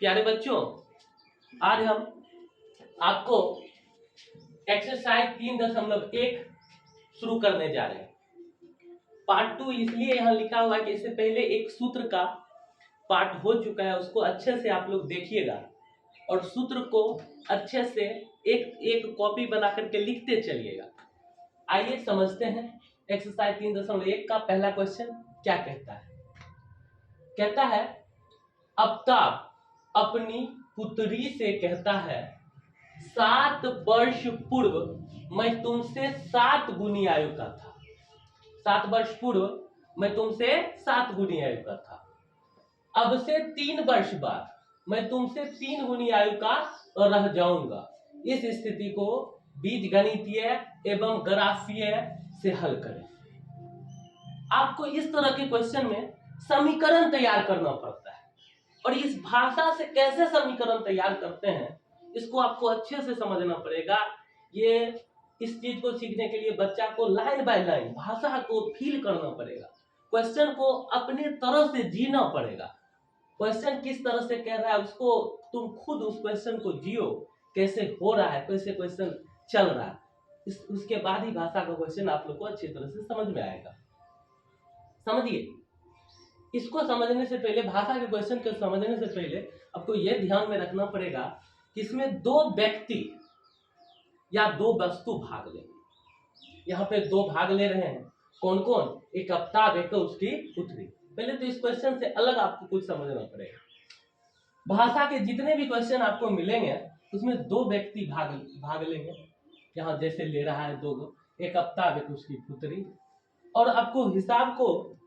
प्यारे बच्चों, आज हम आपको एक्सरसाइज 3.1 शुरू करने जा रहे हैं। पार्ट 2 इसलिए यहाँ लिखा हुआ है कि इससे पहले एक सूत्र का पार्ट हो चुका है, उसको अच्छे से आप लोग देखिएगा और सूत्र को अच्छे से एक एक कॉपी बना करके लिखते चलिएगा। आइए समझते हैं एक्सरसाइज 3.1 का पहला क्वेश्चन क्या कहता है। कहता है आफ्ताब अपनी पुत्री से कहता है 7 वर्ष पूर्व मैं तुमसे 7 गुनी आयु का था। 7 वर्ष पूर्व मैं तुमसे 7 गुनी आयु का था। अब से 3 वर्ष बाद मैं तुमसे 3 गुनी आयु का रह जाऊंगा। इस स्थिति को बीजगणितीय एवं ग्राफीय से हल करें। आपको इस तरह के क्वेश्चन में समीकरण तैयार करना पड़ता है और इस भाषा से कैसे समीकरण तैयार करते हैं इसको आपको अच्छे से समझना पड़ेगा। ये इस चीज को सीखने के लिए बच्चा को लाइन बाय लाइन भाषा को फील करना पड़ेगा, क्वेश्चन को अपने तरह से जीना पड़ेगा। क्वेश्चन किस तरह से कह रहा है उसको तुम खुद उस क्वेश्चन को जियो, कैसे हो रहा है, कैसे क्वेश्चन चल रहा है, उसके बाद ही भाषा का क्वेश्चन आप लोग को अच्छी तरह से समझ में आएगा। समझिए, इसको समझने से पहले, भाषा के क्वेश्चन को समझने से पहले आपको यह ध्यान में रखना पड़ेगा कि इसमें 2 व्यक्ति या 2 वस्तु भाग लेंगे। यहाँ पे 2 भाग ले रहे हैं। कौन कौन? एक आफ्ताब, एक उसकी पुत्री। पहले तो इस क्वेश्चन से अलग आपको कुछ समझना पड़ेगा। भाषा के जितने भी क्वेश्चन आपको मिलेंगे उसमें 2 व्यक्ति भाग लेंगे। यहाँ जैसे ले रहा है 2, एक आफ्ताब एक उसकी पुत्री, और आपको हिसाब को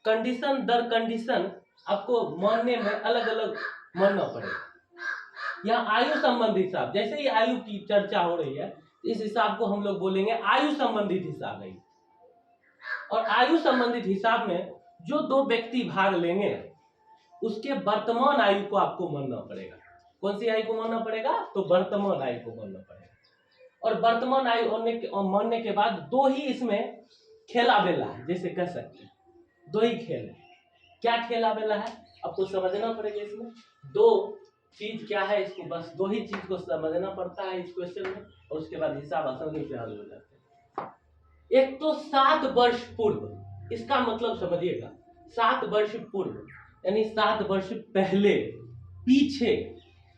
कंडीशन दर कंडीशन आपको मानने में अलग अलग मानना पड़ेगा। यहाँ आयु संबंधी हिसाब, जैसे ही आयु की चर्चा हो रही है इस हिसाब को हम लोग बोलेंगे आयु संबंधित हिसाब है। और आयु संबंधित हिसाब में जो 2 व्यक्ति भाग लेंगे उसके वर्तमान आयु को आपको मानना पड़ेगा। कौन सी आयु को मानना पड़ेगा? तो वर्तमान आयु को मानना पड़ेगा। और वर्तमान आयु मानने के बाद 2 ही इसमें खेला बेला है, जैसे कह सकते हैं 2 ही खेल है। क्या खेला बेला है आपको समझना पड़ेगा। इसमें 2 चीज क्या है, इसको बस 2 ही चीज को समझना पड़ता है इस क्वेश्चन में, और उसके बाद हिसाब आसानी से हल हो जाते हैं। एक तो 7 वर्ष पूर्व, इसका मतलब समझिएगा। 7 वर्ष पूर्व यानी 7 वर्ष पहले, पीछे,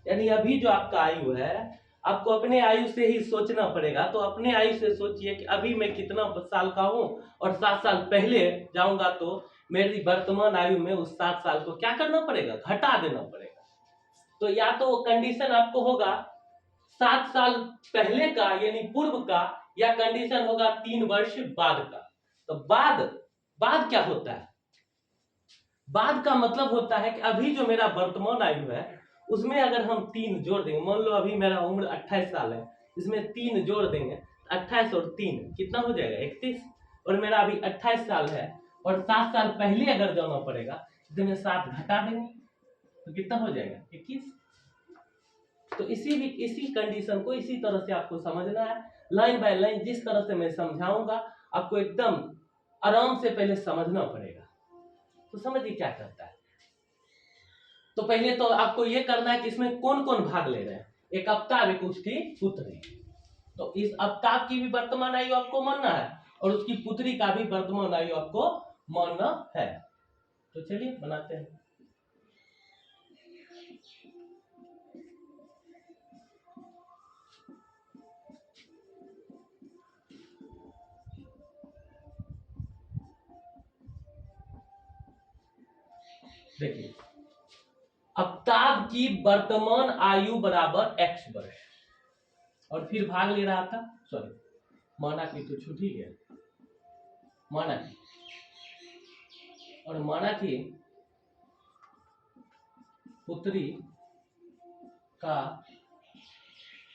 यानी अभी जो आपका आयु है आपको अपने आयु से ही सोचना पड़ेगा। तो अपने आयु से सोचिए कि अभी मैं कितना साल का हूं और 7 साल पहले जाऊंगा तो मेरी वर्तमान आयु में उस 7 साल को क्या करना पड़ेगा? घटा देना पड़ेगा। तो या तो कंडीशन आपको होगा 7 साल पहले का यानी पूर्व का, या कंडीशन होगा 3 वर्ष बाद का। तो बाद क्या होता है? बाद का मतलब होता है कि अभी जो मेरा वर्तमान आयु है उसमें अगर हम 3 जोड़ देंगे, मान लो अभी मेरा उम्र 28 साल है, इसमें 3 जोड़ देंगे, 28 और 3 कितना हो जाएगा? 31। और मेरा अभी 28 साल है और 7 साल पहले अगर जाना पड़ेगा इसमें 7 घटा देंगे तो कितना हो जाएगा? 21। तो इसी कंडीशन को इसी तरह से आपको समझना है, लाइन बाय लाइन। जिस तरह से मैं समझाऊंगा आपको एकदम आराम से पहले समझना पड़ेगा। तो समझिए क्या करता है। तो पहले तो आपको यह करना है कि इसमें कौन कौन भाग ले रहे हैं। एक आफ्ताब एक उसकी पुत्री। तो इस आफ्ताब की भी वर्तमान आयु आपको मानना है और उसकी पुत्री का भी वर्तमान आयु आपको मानना है। तो चलिए बनाते हैं। देखिए, आफ्ताब की वर्तमान आयु बराबर x वर्ष, और फिर भाग ले रहा था, माना कि तो छूट ही गया, माना कि पुत्री का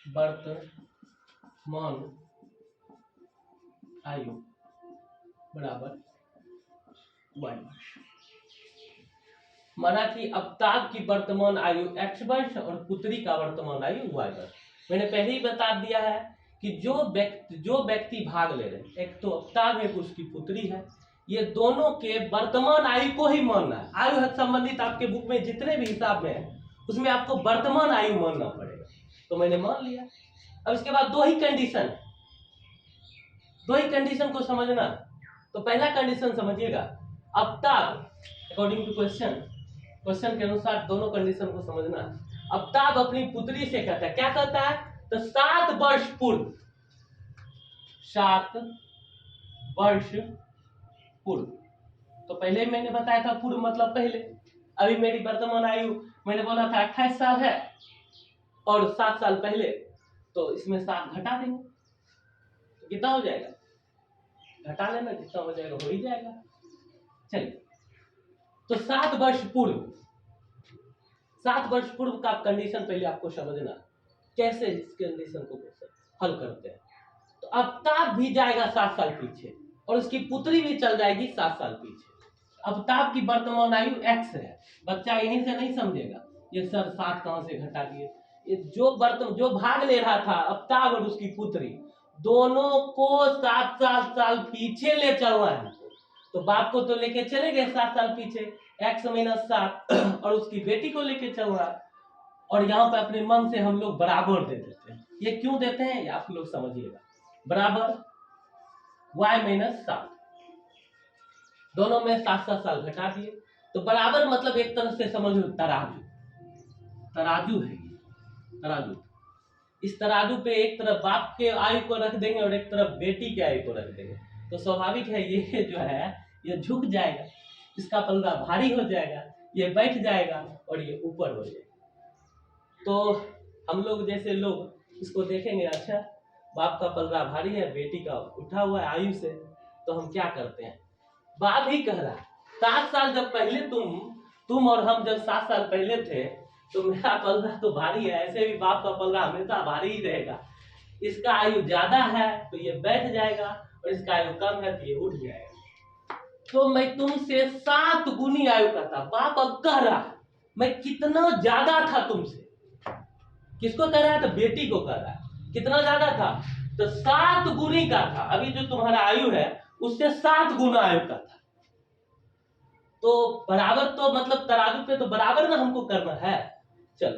वर्तमान आयु बराबर y वर्ष। माना कि आफ्ताब की वर्तमान आयु x वर्ष और पुत्री का वर्तमान आयु y वर्ष। मैंने पहले ही बता दिया है कि जो व्यक्ति भाग ले रहे हैं, एक तो आफ्ताब है, उसकी पुत्री है, ये दोनों के वर्तमान आयु को ही मानना है। आयु संबंधित आपके बुक में जितने भी हिसाब में है उसमें आपको वर्तमान आयु मानना पड़ेगा, तो मैंने मान लिया। अब इसके बाद दो ही कंडीशन को समझना। तो पहला कंडीशन समझिएगा, अफ्ताब अकॉर्डिंग टू क्वेश्चन के अनुसार दोनों कंडीशन को समझना। अफ्ताब अपनी पुत्री से कहता है, क्या कहता है? तो 7 वर्ष पूर्व, 7 वर्ष पूर्व। तो पहले मैंने बताया था पूर्व मतलब पहले। अभी मेरी वर्तमान आयु मैंने बोला था 28 साल है और 7 साल पहले, तो इसमें 7 घटा देंगे तो कितना हो जाएगा? घटा लेना, जितना हो जाएगा हो ही जाएगा। चलिए, तो 7 वर्ष पूर्व का कंडीशन पहले आपको समझना, कैसे इस कंडीशन को हल करते हैं। तो अफ्ताब भी जाएगा 7 साल पीछे और उसकी पुत्री भी चल जाएगी 7 साल पीछे। अफ्ताब की वर्तमान आयु x है। बच्चा यहीं से नहीं समझेगा ये सर 7 कहां से घटा दिए। ये जो भाग ले रहा था अफ्ताब और उसकी पुत्री, दोनों को 7 साल पीछे ले चलना है। तो बाप को तो लेके चले गए 7 साल पीछे, x - 7 और उसकी बेटी को लेके चल रहा। और यहाँ पे अपने मन से हम लोग बराबर दे देते हैं। ये क्यों देते हैं ये आप लोग समझिएगा। बराबर y - 7, दोनों में 7 साल घटा दिए। तो बराबर मतलब एक तरह से समझ लो तराजू है। तराजू, इस तराजू पे एक तरफ बाप के आयु को रख देंगे और एक तरफ बेटी के आयु को रख देंगे, तो स्वाभाविक है ये जो है ये झुक जाएगा, इसका पलड़ा भारी हो जाएगा, ये बैठ जाएगा और ये ऊपर हो जाएगा। तो हम लोग जैसे लोग इसको देखेंगे, अच्छा बाप का पलड़ा भारी है, बेटी का उठा हुआ है आयु से, तो हम क्या करते हैं? बाप ही कह रहा है 7 साल जब पहले तुम और हम जब 7 साल पहले थे तो मेरा पलड़ा तो भारी है, ऐसे भी बाप का पलड़ा हमेशा भारी ही रहेगा। इसका आयु ज्यादा है तो ये बैठ जाएगा और इसका आयु कम है तो ये उठ जाएगा। तो मैं तुमसे 7 गुनी आयु का था। बाप अब कह रहा है मैं कितना ज्यादा था तुमसे। किसको कह रहा है? तो बेटी को कह रहा है। कितना ज्यादा था? तो 7 गुनी का था। अभी जो तुम्हारा आयु है उससे 7 गुना आयु का था। तो बराबर तो मतलब तराजू पे तो बराबर ना हमको करना है। चलो,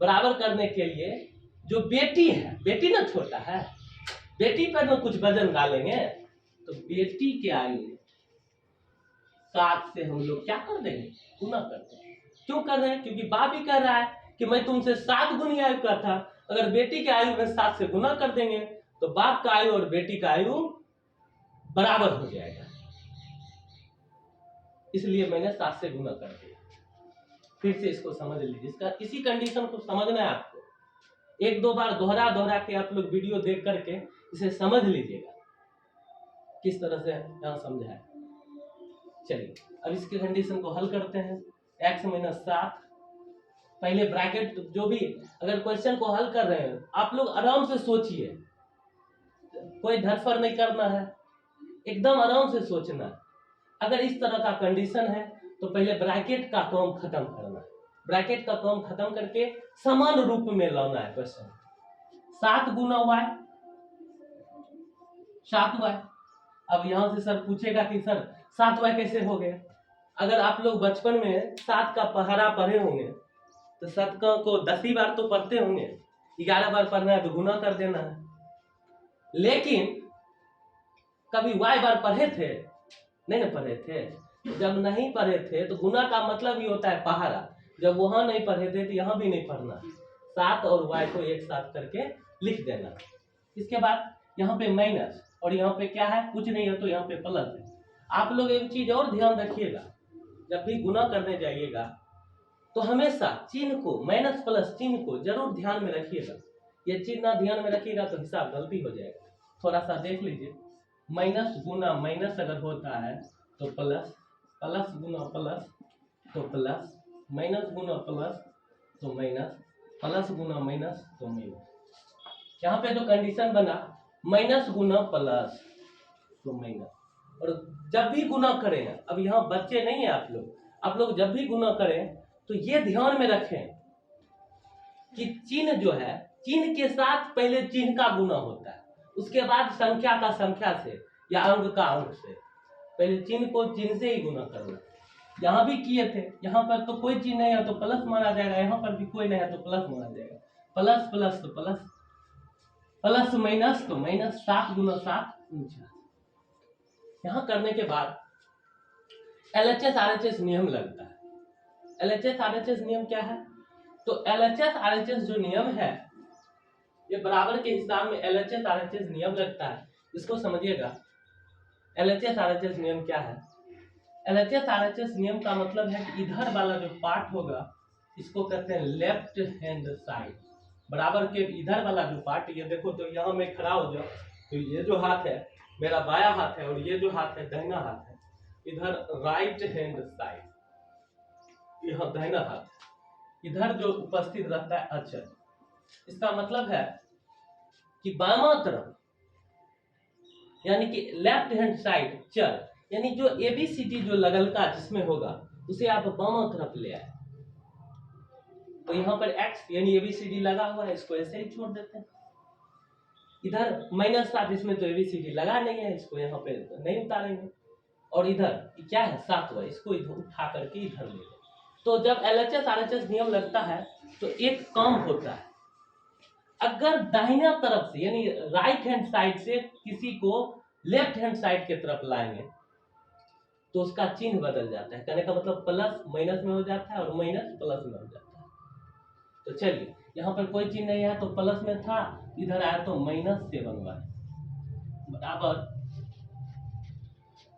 बराबर करने के लिए जो बेटी है, बेटी ना छोटा है, बेटी पर ना कुछ वजन डालेंगे, तो बेटी के आयु 7 से हम लोग क्या कर देंगे? गुना कर देंगे। क्यों कर रहे हैं? क्योंकि बाप भी कह रहा है कि मैं तुमसे 7 गुनी आयु का था। अगर बेटी के आयु में 7 से गुना कर देंगे तो बाप का आयु और बेटी का आयु बराबर हो जाएगा, इसलिए मैंने 7 से गुना कर दिया। फिर से इसको समझ लीजिए, इसका इसी कंडीशन को समझना है आपको। 1-2 बार दोहरा के आप लोग वीडियो देख करके इसे समझ लीजिएगा किस तरह से यहाँ समझा है। चलिए, अब इसके कंडीशन को हल करते हैं। x - 7, पहले ब्रैकेट जो भी, अगर क्वेश्चन को हल कर रहे हैं आप लोग आराम से सोचिए, कोई धरफड़ नहीं करना है, एकदम आराम से सोचना है। अगर इस तरह का कंडीशन है तो पहले ब्रैकेट का काम खत्म करना है। ब्रैकेट का काम खत्म करके समान रूप में लाना है क्वेश्चन। 7 गुना y 7y। अब यहां से सर पूछेगा कि सर 7y कैसे हो गया? अगर आप लोग बचपन में 7 का पहाड़ा पढ़े होंगे तो 7 को 10 ही बार तो पढ़ते होंगे, 11 बार पढ़ना है तो गुना कर देना है। लेकिन कभी y बार पढ़े थे? नहीं ना पढ़े थे। जब नहीं पढ़े थे तो गुना का मतलब ही होता है पहाड़ा। जब वहां नहीं पढ़े थे तो यहाँ भी नहीं पढ़ना, 7 और y को एक साथ करके लिख देना। इसके बाद यहाँ पे माइनस और यहाँ पे क्या है? कुछ नहीं है तो यहाँ पे प्लस है। आप लोग एक चीज और ध्यान रखिएगा, जब भी गुना करने जाइएगा तो हमेशा चिन्ह को, माइनस प्लस चिन्ह को जरूर ध्यान में रखिएगा। ये चिन्ह ना ध्यान में रखिएगा तो हिसाब गलती हो जाएगा। थोड़ा सा देख लीजिए, माइनस गुना माइनस अगर होता है तो प्लस, प्लस गुना प्लस तो प्लस, माइनस गुना प्लस तो माइनस, प्लस गुना माइनस तो माइनस। यहाँ पे जो कंडीशन बना माइनस गुना प्लस तो माइनस। और जब भी गुना करें, अब यहाँ बच्चे नहीं है आप लोग जब भी गुना करें तो ये ध्यान में रखें कि चिन्ह जो है, चिन्ह के साथ पहले चिन्ह का गुना होता है, उसके बाद संख्या का संख्या से या अंक का अंक से। पहले चिन्ह को चिन्ह से ही गुना करना। यहाँ भी किए थे, यहाँ पर तो कोई चीज नहीं है तो प्लस माना जाएगा, यहाँ पर भी कोई नहीं है तो प्लस माना जाएगा। प्लस प्लस तो प्लस, प्लस माइनस तो माइनस, 7 गुना 7 49। यहाँ करने के बाद LHS RHS नियम लगता है। LHS RHS नियम क्या है? तो LHS RHS जो नियम है ये बराबर के हिसाब में LHS RHS नियम लगता है। इसको समझिएगा। LHS RHS नियम क्या है? LHS RHS नियम का मतलब है कि इधर वाला जो पार्ट होगा इसको कहते हैं लेफ्ट हैंड साइड। बराबर के इधर वाला जो पार्ट, ये देखो तो यहाँ मैं खड़ा हो जाऊं तो ये जो हाथ है मेरा बायां हाथ है और ये जो हाथ है दाहिना हाथ है। इधर राइट हैंड साइड, यहाँ दाहिना हाथ, इधर जो उपस्थित रहता है अक्षर। इसका मतलब है कि बामा तरफ यानी कि लेफ्ट हैंड साइड चर, यानी जो ABCD जो लगलका जिसमें होगा उसे आप बामा तरफ ले आए। तो यहाँ पर x यानी ABCD लगा हुआ है, इसको ऐसे ही छोड़ देते हैं। इधर -7, इसमें तो ABCD लगा नहीं है, इसको यहाँ पे नहीं उतारेंगे। और इधर क्या है 7 हुआ, इसको इधर उठा करके इधर ले लें। तो जब LHS RHS नियम लगता है तो एक काम होता है, अगर दाहिना तरफ से यानी राइट हैंड साइड से किसी को लेफ्ट हैंड साइड की तरफ लाएंगे तो उसका चिन्ह बदल जाता है। कहने का मतलब प्लस माइनस में हो जाता है और माइनस प्लस में हो जाता है। तो चलिए यहाँ पर कोई चिन्ह नहीं है तो प्लस में था, इधर आया तो -7y बराबर,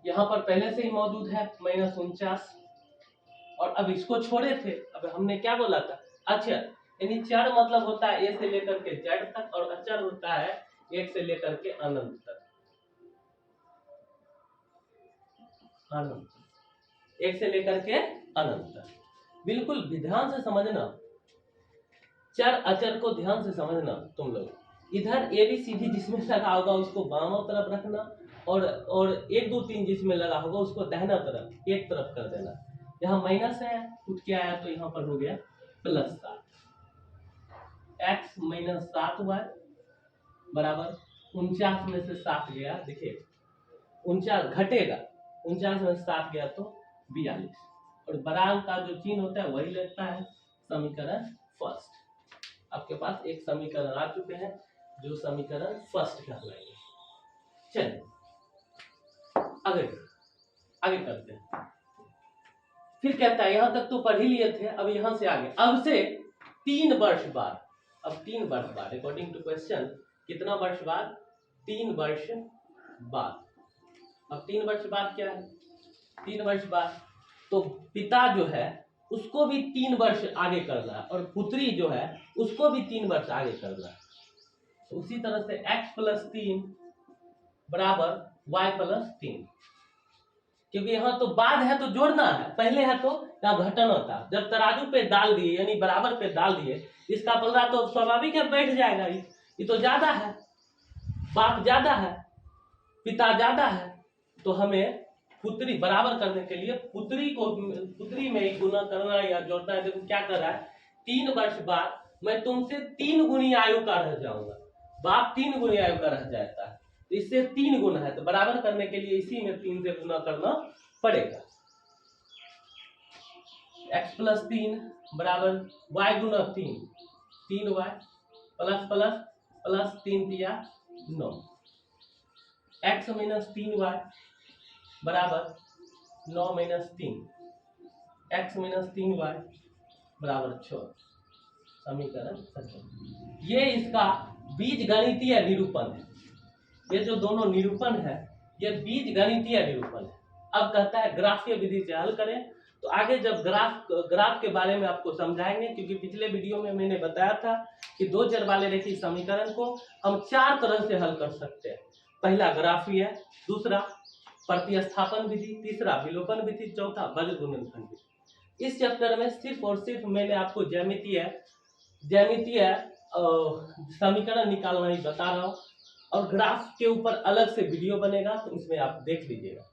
यहाँ पर पहले से ही मौजूद है -49। और अब इसको छोड़े थे, अब हमने क्या बोला था अक्षर, यानी चर मतलब होता है A से लेकर के Z तक और अक्षर होता है 1 से लेकर के अनंत तक। अनंत 1 से लेकर के अनंत तक। बिल्कुल ध्यान से समझना, चर अचर को ध्यान से समझना तुम लोग। इधर ABCD जिसमें लगा होगा उसको बामा तरफ रखना और 1 2 3 जिसमें लगा होगा उसको दाहिना तरफ एक तरफ कर देना। यहाँ माइनस है उठ के आया तो यहाँ पर हो गया +7, x -7y बराबर 49 में से 7 गया, देखिए 49 घटेगा, 49 में से 7 गया तो 42। और बड़ा अंक का जो चिन्ह होता है वही लगता है समीकरण फर्स्ट। आपके पास एक समीकरण आ चुके हैं जो समीकरण फर्स्ट कहलाएंगे। चलिए आगे करते हैं। फिर कहता है यहाँ तक तो पढ़ ही लिए थे, अब यहाँ से आगे, अब से 3 वर्ष बाद, अब 3 वर्ष बाद अकॉर्डिंग टू क्वेश्चन कितना वर्ष बाद? 3 वर्ष बाद। अब 3 वर्ष बाद क्या है? 3 वर्ष बाद तो पिता जो है उसको भी 3 वर्ष आगे करना है और पुत्री जो है उसको भी 3 वर्ष आगे करना है। तो उसी तरह से x + 3 बराबर y + 3, क्योंकि यहाँ तो बाद है तो जोड़ना है, पहले है तो यहाँ घटाना था। जब तराजू पे डाल दिए यानी बराबर पे डाल दिए, इसका पलड़ा तो स्वाभाविक है बैठ जाएगा। ये तो ज्यादा है, बाप ज्यादा है, पिता ज्यादा है, तो हमें पुत्री बराबर करने के लिए पुत्री में ही गुना करना या जोड़ना है। देखो क्या कर रहा है, 3 वर्ष बाद मैं तुमसे 3 गुनी आयु का रह जाऊंगा। बाप 3 गुनी आयु का रह जाता है तो इससे 3 गुना है, तो बराबर करने के लिए इसी में 3 से गुना करना पड़ेगा। x + 3 बराबर y गुना 3, 3y प्लस प्लस प्लस 3 दिया 9, x - 3y बराबर 9 - 3, x - 3y बराबर 6, समीकरण 17। ये इसका बीज गणितीय निरूपण है। ये जो दोनों निरूपण है ये बीज गणितीय निरूपण है। अब कहता है ग्राफीय विधि से हल करें, तो आगे जब ग्राफ के बारे में आपको समझाएंगे, क्योंकि पिछले वीडियो में मैंने बताया था कि 2 चर वाले रेखीय समीकरण को हम 4 तरह से हल कर सकते हैं। पहला ग्राफीय, दूसरा प्रतिस्थापन विधि, तीसरा विलोपन विधि, चौथा बल गुणनखंड विधि। इस चैप्टर में सिर्फ और सिर्फ मैंने आपको ज्यामितीय समीकरण निकालना ही बता रहा हूँ, और ग्राफ के ऊपर अलग से वीडियो बनेगा तो उसमें आप देख लीजिएगा।